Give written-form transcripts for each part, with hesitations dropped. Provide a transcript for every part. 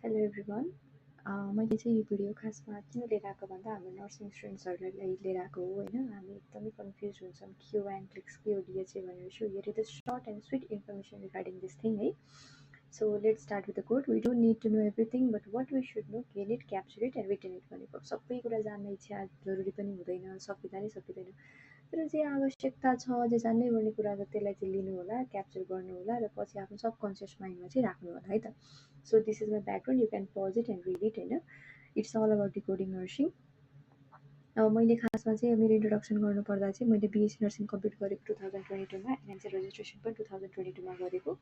Hello everyone. मैले चाहिँ यो भिडियो खासमा किन लिएर आएको भन्दा हाम्रो नर्सिङ स्टुडेन्ट्सहरूलाई लिएर आएको हो होइन। हामी एकदमै कन्फ्युज हुन्छौँ के हो एन्क्लिक्स, के हो डिएचए भनेर। So here is the short and sweet information regarding this thing है। So let's start with the code. We don't need to know everything but what we should know, gain it, capture it and retain it भनेको सबै कुरा जान्ने इच्छा जरुरी पनि हुँदैन, सकिँदा नै सकिँदैन। तर जे आवश्यकता छ, जे जान्नै पर्ने कुरा छ त्यसलाई चाहिँ लिनु होला, क्याप्चर गर्नु होला र पछि आफ्नो सबकन्सियस माइन्डमा चाहिँ राख्नु होला है त। So this is my background, you can pause it and read it होइन। It's all about decoding nursing. अब मैले खासमा चाहिँ मेरो इन्ट्रोडक्सन गर्नुपर्दा चाहिँ मैले बिएससी नर्सिङ कम्प्लिट गरेको 2022मा, एनएमसी रजिस्ट्रेसन पनि 2022मा गरेको।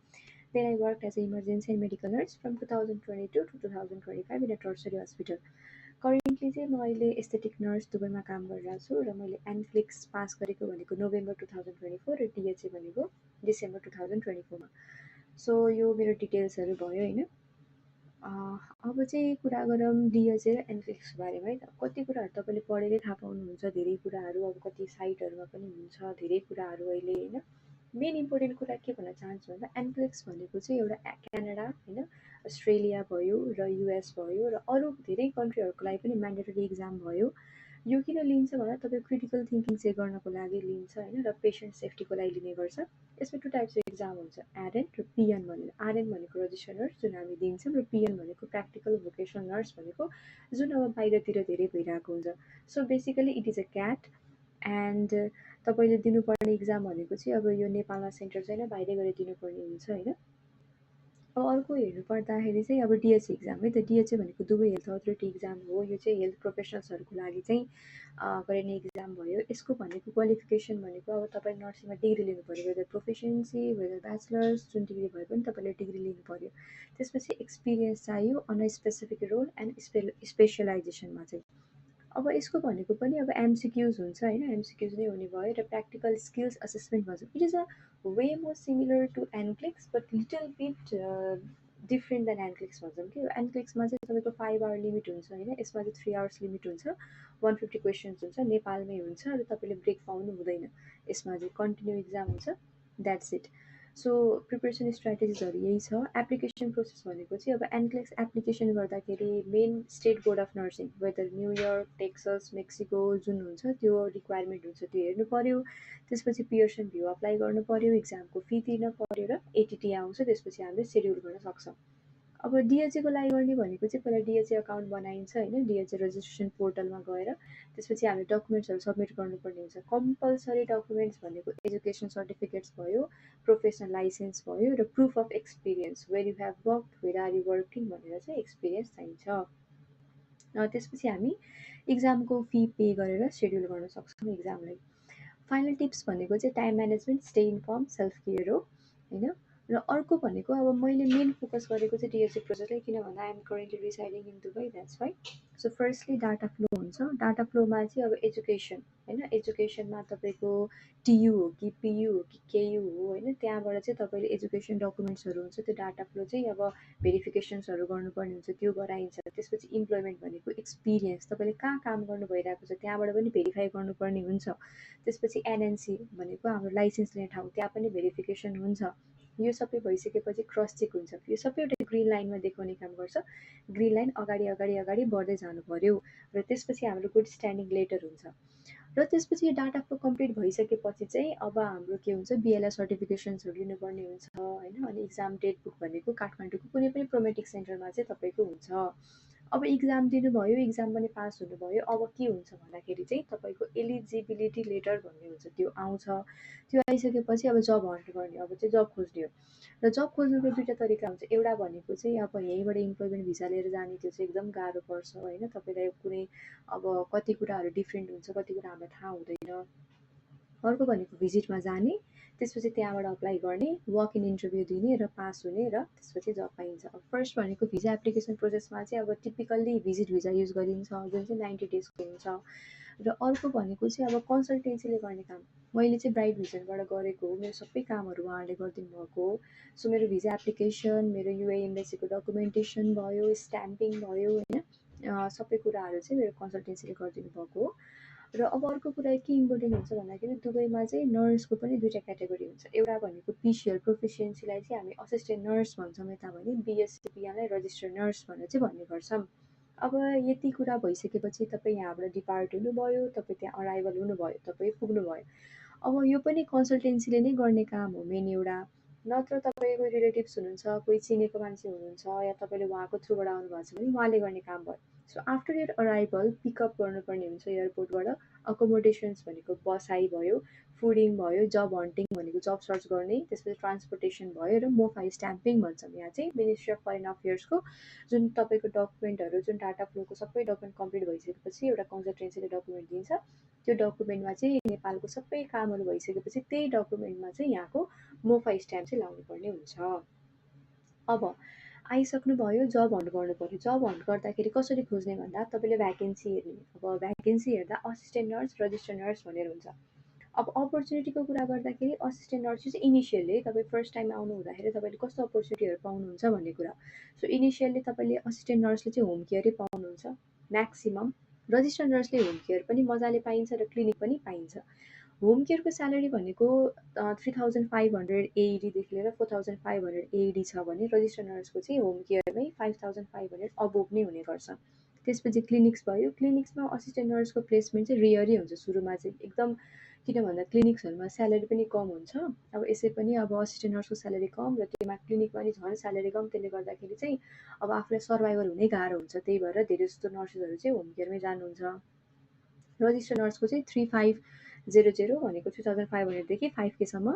Then I work as a emergency and medical nurse from 2022 to 2025 in a tertiary hospital. Currently चाहिँ म अहिले एस्थेटिक नर्स दुबईमा काम गरिरहेको छु र मैले एनक्लिक्स पास गरेको भनेको नोभेम्बर 2024 र डिएचए भनेको डिसेम्बर 2024मा। सो यो मेरो डिटेल्सहरू भयो होइन। अब चाहिँ कुरा गरौँ डिएचए र एन्क्लिक्स बारेमा है त। कति कुराहरू तपाईँले पढेरै थाहा पाउनुहुन्छ, धेरै कुराहरू अब कति साइटहरूमा पनि हुन्छ, धेरै कुराहरू अहिले होइन। मेन इम्पोर्टेन्ट कुरा के भन्न चाहन्छु भन्दा एन्क्लिक्स भनेको चाहिँ एउटा क्यानाडा होइन, अस्ट्रेलिया भयो र युएस भयो र अरू धेरै कन्ट्रीहरूको लागि पनि म्यान्डेटरी इक्जाम भयो। यो किन लिन्छ भन्दा तपाईँ क्रिटिकल थिङ्किङ चाहिँ गर्नको लागि लिन्छ होइन, र पेसेन्ट सेफ्टीको लागि लिने गर्छ। यसमा 2 टाइप्स अफ इक्जाम हुन्छ, आरएन र पिएन भनेर। आरएन भनेको रजिस्टर्ड नर्स जुन हामी दिन्छौँ, र पिएन भनेको प्र्याक्टिकल भोकेसनल नर्स भनेको जुन अब बाहिरतिर धेरै भइरहेको हुन्छ। So basically it is a CAT and तपाईँले दिनुपर्ने इक्जाम भनेको चाहिँ अब यो नेपालमा सेन्टर छैन, बाहिरै गएर दिनुपर्ने हुन्छ होइन। अब अर्को हेर्नु पर्दाखेरि चाहिँ अब डिएचए इक्जाम है त। डिएचए भनेको दुबई हेल्थ अथोरिटी इक्जाम हो। यो चाहिँ हेल्थ प्रोफेसनल्सहरूको लागि चाहिँ गरिने इक्जाम भयो। यसको भनेको क्वालिफिकेसन भनेको अब तपाईँ नर्सिङमा डिग्री लिनु पऱ्यो, वेदर प्रोफिसियन्सी, वेदर ब्याचलर्स, जुन डिग्री भए पनि तपाईँले डिग्री लिनु पऱ्यो। त्यसपछि एक्सपिरियन्स चाहियो on a specific role and स्पेसलाइजेसनमा चाहिँ। अब यसको भनेको पनि अब एमसिक्युज हुन्छ होइन, एमसिक्युज नै हुने भयो र प्र्याक्टिकल स्किल्स असेसमेन्ट भन्छ। It is a way more similar to NCLEX but little bit different than NCLEX भन्छौँ कि। एनक्लिक्समा चाहिँ तपाईँको 5 आवर लिमिट हुन्छ होइन, यसमा चाहिँ 3 आवर्स लिमिट हुन्छ, 150 क्वेसन्स हुन्छ, नेपालमै हुन्छ र तपाईँले ब्रेक पाउनु हुँदैन। यसमा चाहिँ कन्टिन्यू इक्जाम हुन्छ, द्याट्स इट। सो प्रिपरेसन स्ट्राटेजिजहरू यही छ। एप्लिकेसन प्रोसेस भनेको चाहिँ अब एनक्लिक्स एप्लिकेसन गर्दाखेरि Maine state board of nursing, whether New York, Texas, Mexico जुन हुन्छ त्यो रिक्वायरमेन्ट हुन्छ, त्यो हेर्नु पऱ्यो। त्यसपछि पियर्सन भ्यू अप्लाई गर्नु पऱ्यो, इक्जामको फी तिर्नु पऱ्यो र एटिटी आउँछ, त्यसपछि हामीले सेड्युल गर्न सक्छौँ। अब डिएचएको लागि गर्ने भनेको चाहिँ पहिला डिएचए अकाउन्ट बनाइन्छ होइन, डिएचए रजिस्ट्रेसन पोर्टलमा गएर त्यसपछि हामीले डकुमेन्ट्सहरू सब्मिट गर्नुपर्ने हुन्छ। कम्पलसरी डकुमेन्ट्स भनेको एजुकेसन सर्टिफिकेट्स भयो, प्रोफेसनल लाइसेन्स भयो र proof of experience, where you have work, where are you working भनेर चाहिँ एक्सपिरियन्स चाहिन्छ। त्यसपछि हामी इक्जामको फी पे गरेर सेड्युल गर्न सक्छौँ इक्जामलाई। फाइनल टिप्स भनेको चाहिँ time management, stay inform, self care हो होइन। र अर्को भनेको अब मैले मेन फोकस गरेको चाहिँ डिएचए प्रोजेक्टै, किन भन्दा I'm currently residing in Dubai, that's why. So firstly data flow हुन्छ। डाटा फ्लोमा चाहिँ अब एजुकेसन होइन, एजुकेसनमा तपाईँको टियु हो कि पियु हो कि केयु हो होइन, त्यहाँबाट चाहिँ तपाईँले एजुकेसन डकुमेन्ट्सहरू हुन्छ, त्यो डाटा फ्लो चाहिँ अब भेरिफिकेसन्सहरू गर्नुपर्ने हुन्छ, त्यो गराइन्छ। त्यसपछि इम्प्लोइमेन्ट भनेको एक्सपिरियन्स, तपाईँले कहाँ काम गर्नु भइरहेको छ त्यहाँबाट पनि भेरिफाई गर्नुपर्ने हुन्छ। त्यसपछि एनएनसी भनेको हाम्रो लाइसेन्स लिने ठाउँ, त्यहाँ पनि भेरिफिकेसन हुन्छ। यो सबै भइसकेपछि क्रस चेक हुन्छ। यो सबै एउटा ग्रिन लाइनमा देखाउने काम गर्छ। ग्रिन लाइन अगाडि अगाडि अगाडि बढ्दै जानु पऱ्यो र त्यसपछि हाम्रो गुड स्ट्यान्डिङ लेटर हुन्छ। र त्यसपछि डाटा फ्लो कम्प्लिट भइसकेपछि चाहिँ अब हाम्रो के हुन्छ, बिएलआर सर्टिफिकेसन्सहरू लिनुपर्ने हुन्छ होइन। अनि इक्जाम डेट बुक भनेको काठमाडौँको कुनै पनि प्रोमेटिक सेन्टरमा चाहिँ तपाईँको हुन्छ। अब इक्जाम दिनुभयो, इक्जाम पनि पास हुनुभयो, अब के हुन्छ भन्दाखेरि चाहिँ तपाईँको एलिजिबिलिटी लेटर भन्ने हुन्छ, त्यो आउँछ। त्यो आइसकेपछि अब जब हन्ट गर्ने, अब चाहिँ जब खोज्ने हो। र जब खोज्नुको 2टा तरिका हुन्छ। एउटा भनेको चाहिँ अब यहीँबाट इम्प्लोइमेन्ट भिजा लिएर जाने, त्यो चाहिँ एकदम गाह्रो पर्छ होइन, तपाईँलाई कुनै अब कति कुराहरू डिफ्रेन्ट हुन्छ, कति कुरा हामीलाई थाहा हुँदैन। अर्को भनेको भिजिटमा जाने, त्यसपछि त्यहाँबाट अप्लाई गर्ने, वक इन इन्टरभ्यू दिने र पास हुने र त्यसपछि जब पाइन्छ। अब फर्स्ट भनेको भिजा एप्लिकेसन प्रोसेसमा चाहिँ अब टिपिकल्ली भिजिट भिजा युज गरिन्छ, जुन चाहिँ 90 डेजको हुन्छ। र अर्को भनेको चाहिँ अब कन्सल्टेन्सीले गर्ने काम। मैले चाहिँ ब्राइट भिजनबाट गरेको हो, मेरो सबै कामहरू उहाँहरूले गरिदिनु भएको हो। सो मेरो भिजा एप्लिकेसन, मेरो युए एम्बेसीको डकुमेन्टेसन भयो, स्ट्याम्पिङ भयो होइन, सबै कुराहरू चाहिँ मेरो कन्सल्टेन्सीले गरिदिनु भएको हो। र अब अर्को कुरा के इम्पोर्टेन्ट हुन्छ भन्दाखेरि दुबईमा चाहिँ नर्सको पनि दुईवटा क्याटेगोरी हुन्छ। एउटा भनेको पिसिएल प्रोफिसियन्सीलाई चाहिँ हामी असिस्टेन्ट नर्स भन्छौँ यता भने, बिएससिपिआरलाई रजिस्टर्ड नर्स भनेर चाहिँ भन्ने गर्छौँ। अब यति कुरा भइसकेपछि तपाईँ यहाँबाट डिपार्ट हुनुभयो, तपाईँ त्यहाँ अराइभल हुनुभयो, तपाईँ पुग्नुभयो। अब यो पनि कन्सल्टेन्सीले नै गर्ने काम हो मेन एउटा, नत्र तपाईँको रिलेटिभ्स हुनुहुन्छ, कोही चिनेको मान्छे हुनुहुन्छ या तपाईँले उहाँको थ्रुबाट आउनुभएको छ भने उहाँले गर्ने काम भयो। So after your arrival pickup गर्नुपर्ने हुन्छ एयरपोर्टबाट। अकोमोडेसन्स भनेको बसाइ भयो, फुडिङ भयो, जब हन्टिङ भनेको जब सर्च गर्ने, त्यसपछि ट्रान्सपोर्टेसन भयो र मोफाई स्ट्याम्पिङ भन्छौँ यहाँ चाहिँ मिनिस्ट्री अफ फरेन अफेयर्सको। जुन तपाईँको डकुमेन्टहरू जुन डाटा फ्लोको सबै डकुमेन्ट कम्प्लिट भइसकेपछि एउटा कन्सल्टेन्सीले डकुमेन्ट दिन्छ। त्यो डकुमेन्टमा चाहिँ नेपालको सबै कामहरू भइसकेपछि त्यही डकुमेन्टमा चाहिँ यहाँको मोफाई स्ट्याम्प चाहिँ लाउनुपर्ने हुन्छ। अब आइसक्नुभयो, जब हन्ट गर्नुपर्यो। जब हन्ट गर्दाखेरि कसरी खोज्ने भन्दा तपाईँले भ्याकेन्सी हेर्ने। अब भ्याकेन्सी हेर्दा असिस्टेन्ट नर्स, रजिस्टर्ड नर्स भनेर हुन्छ। अब अपर्च्युनिटीको कुरा गर्दाखेरि असिस्टेन्ट नर्स चाहिँ इनिसियल्ली तपाईँ फर्स्ट टाइम आउनु हुँदाखेरि तपाईँले कस्तो अपर्च्युनिटीहरू पाउनुहुन्छ भन्ने कुरा। सो इनिसियल्ली तपाईँले असिस्टेन्ट नर्सले चाहिँ होम केयरै पाउनुहुन्छ म्याक्सिमम्। रजिस्टर्ड नर्सले होम केयर पनि मजाले पाइन्छ र क्लिनिक पनि पाइन्छ। होम केयरको स्यालेरी भनेको 3500 एइडीदेखि लिएर 4500 एइडी छ भने रजिस्टर्ड नर्सको चाहिँ होम केयरमै 5500 अबोभ नै हुने गर्छ। त्यसपछि क्लिनिक्स भयो। क्लिनिक्समा असिस्टेन्ट नर्सको प्लेसमेन्ट चाहिँ रेयरै हुन्छ सुरुमा चाहिँ एकदम, किन भन्दा क्लिनिक्सहरूमा स्यालेरी पनि कम हुन्छ। अब यसै पनि अब असिस्टेन्ट नर्सको स्यालेरी कम र त्योमा क्लिनिकमा पनि झन् स्यालेरी कम, त्यसले गर्दाखेरि चाहिँ अब आफूलाई सर्भाइभल हुनै गाह्रो हुन्छ। त्यही भएर धेरै जस्तो नर्सेसहरू चाहिँ होम केयरमै जानुहुन्छ। रजिस्टर्ड नर्सको चाहिँ 3500 भनेको 3500देखि 5K सम्म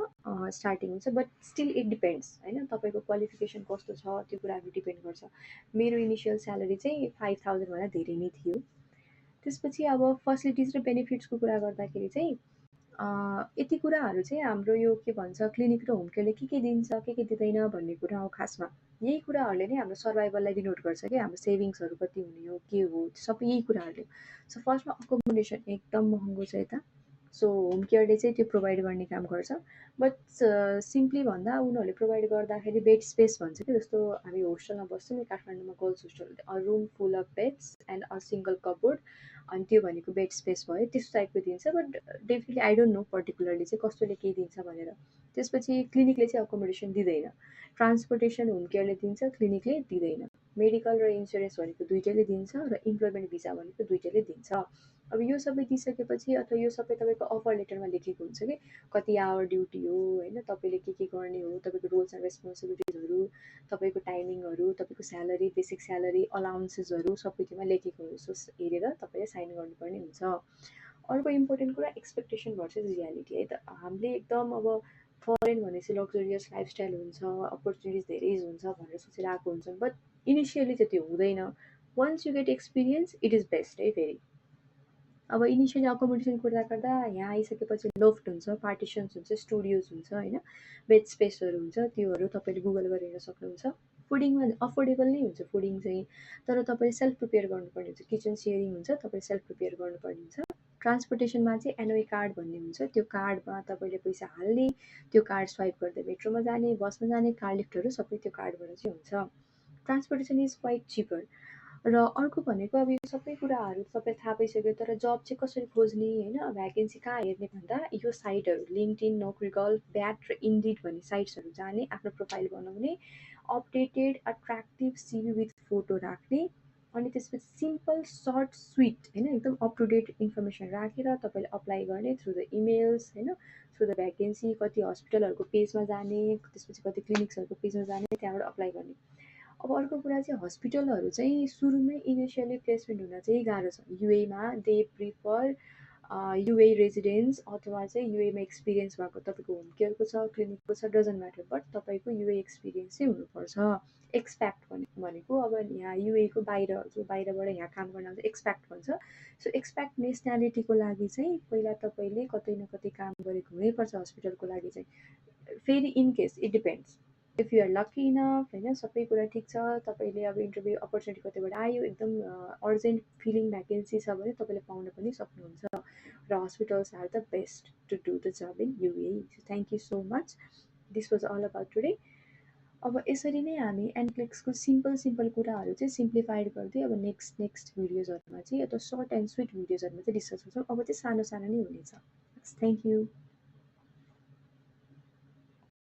स्टार्टिङ हुन्छ। बट स्टिल इट डिपेन्ड्स होइन, तपाईँको क्वालिफिकेसन कस्तो छ त्यो कुराहरू डिपेन्ड गर्छ। मेरो इनिसियल स्यालेरी चाहिँ 5000भन्दा धेरै नै थियो। त्यसपछि अब फेसिलिटिज र बेनिफिट्सको कुरा गर्दाखेरि चाहिँ यति कुराहरू चाहिँ हाम्रो यो के भन्छ क्लिनिक र होम केयरले के दिन्छ के दिँदैन भन्ने कुरा हो खासमा। यही कुराहरूले नै हाम्रो सर्भाइभललाई डिनोट गर्छ कि हाम्रो सेभिङ्सहरू कति हुने हो के हो, सबै यही कुराहरूले। सो फर्स्टमा अकोमोडेसन एकदम महँगो छ यता। सो होम केयरले चाहिँ त्यो प्रोभाइड गर्ने काम गर्छ। बट सिम्पली भन्दा उनीहरूले प्रोभाइड गर्दाखेरि बेड स्पेस भन्छ कि, जस्तो हामी होस्टेलमा बस्छौँ नि काठमाडौँमा girls hostel, a room full of beds and a single cupboard, अनि त्यो भनेको बेड स्पेस भयो, त्यस्तो टाइपको दिन्छ। But definitely I don't know particularly चाहिँ कस्तोले के दिन्छ भनेर। त्यसपछि क्लिनिकले चाहिँ अकोमोडेसन दिँदैन। ट्रान्सपोर्टेसन होम केयरले दिन्छ, क्लिनिकले दिँदैन। मेडिकल र इन्सुरेन्स भनेको दुइटैले दिन्छ र इम्प्लोइमेन्ट भिजा भनेको दुइटैले दिन्छ। अब यो सबै दिइसकेपछि अथवा यो सबै तपाईँको अफर लेटरमा लेखेको हुन्छ कि कति आवर ड्युटी हो होइन, तपाईँले के गर्ने हो, तपाईँको रोल्स एन्ड रेस्पोन्सिबिलिटिजहरू, तपाईँको टाइमिङहरू, तपाईँको स्यालेरी, बेसिक स्यालेरी, अलाउन्सेसहरू सबै त्योमा लेखेको हुन्छ। सो हेरेर तपाईँले साइन गर्नुपर्ने हुन्छ। अर्को इम्पोर्टेन्ट कुरा एक्सपेक्टेसन भर्सेस रियालिटी है त। हामीले एकदम अब फरेन भनेपछि लग्जरियस लाइफस्टाइल हुन्छ, अपर्च्युनिटिज धेरै हुन्छ भनेर सोचेर आएको हुन्छ। बट इनिसियली चाहिँ त्यो हुँदैन। Once you get experience it is best है फेरि। अब इनिसियली अकोमोडेसन कुरा गर्दा यहाँ आइसकेपछि लोफ्ट हुन्छ, पार्टिसन्स हुन्छ, स्टुडियोज हुन्छ होइन, बेड स्पेसहरू हुन्छ, त्योहरू तपाईँले गुगल गरेर हेर्न सक्नुहुन्छ। फुडिङमा अफोर्डेबल नै हुन्छ फुडिङ चाहिँ, तर तपाईँले सेल्फ प्रिपेयर गर्नुपर्ने हुन्छ। किचन सेयरिङ हुन्छ, तपाईँले सेल्फ प्रिपेयर गर्नुपर्ने हुन्छ। ट्रान्सपोर्टेसनमा चाहिँ एनओए कार्ड भन्ने हुन्छ, त्यो कार्डमा तपाईँले पैसा हाल्ने, त्यो कार्ड स्वाइप गर्दै मेट्रोमा जाने, बसमा जाने, कार लिफ्टहरू सबै त्यो कार्डबाट चाहिँ हुन्छ। Transportation is quite cheaper. र अर्को भनेको अब यो सबै कुराहरू तपाईँ थाहा पाइसक्यो, तर जब चाहिँ कसरी खोज्ने होइन, भ्याकेन्सी कहाँ हेर्ने भन्दा यो साइटहरू लिङ्क्डइन, नोकरी गल्फ, ब्याट र इन्डिड भन्ने साइट्सहरू जाने, आफ्नो प्रोफाइल बनाउने, updated attractive CV with photo राख्ने, अनि त्यसपछि सिम्पल सर्ट स्विट होइन एकदम अप टु डेट इन्फर्मेसन राखेर तपाईँले अप्लाई गर्ने थ्रु द इमेल्स होइन, थ्रु द भ्याकेन्सी, कति हस्पिटलहरूको पेजमा जाने, त्यसपछि कति क्लिनिक्सहरूको पेजमा जाने, त्यहाँबाट अप्लाई गर्ने। अब अर्को कुरा चाहिँ हस्पिटलहरू चाहिँ सुरुमै इनिसियली प्लेसमेन्ट हुन चाहिँ गाह्रो छ। युएमा दे प्रिफर युए रेजिडेन्स अथवा चाहिँ युएमा एक्सपिरियन्स भएको, तपाईँको होम केयरको छ, क्लिनिकको छ, डजन्ट म्याटर, बट तपाईँको युए एक्सपिरियन्स चाहिँ हुनुपर्छ। एक्सप्याक्ट भनेको अब यहाँ युएको बाहिर, जो बाहिरबाट यहाँ काम गर्न आउँछ एक्सप्याक्ट भन्छ। सो एक्सप्याक्ट नेसनालिटीको लागि चाहिँ पहिला तपाईँले कतै न कतै काम गरेको हुनैपर्छ हस्पिटलको लागि चाहिँ। फेरि in case it depends, if you are lucky enough होइन, सबै कुरा ठिक छ, तपाईँले अब इन्टरभ्यू अपर्च्युनिटी कतैबाट आयो, एकदम अर्जेन्ट फिलिङ भ्याकेन्सी छ भने तपाईँले पाउन पनि सक्नुहुन्छ। र hospitals are the best to do the job in UAE. Thank you so much. This was all about today. अब यसरी नै हामी एन्क्लिक्सको सिम्पल कुराहरू चाहिँ सिम्प्लिफाइड गर्दै अब नेक्स्ट भिडियोजहरूमा चाहिँ, एउटा सर्ट एन्ड स्विट भिडियोजहरूमा चाहिँ डिस्कस गर्छौँ। अब चाहिँ सानो सानो नै हुनेछ। Thank you.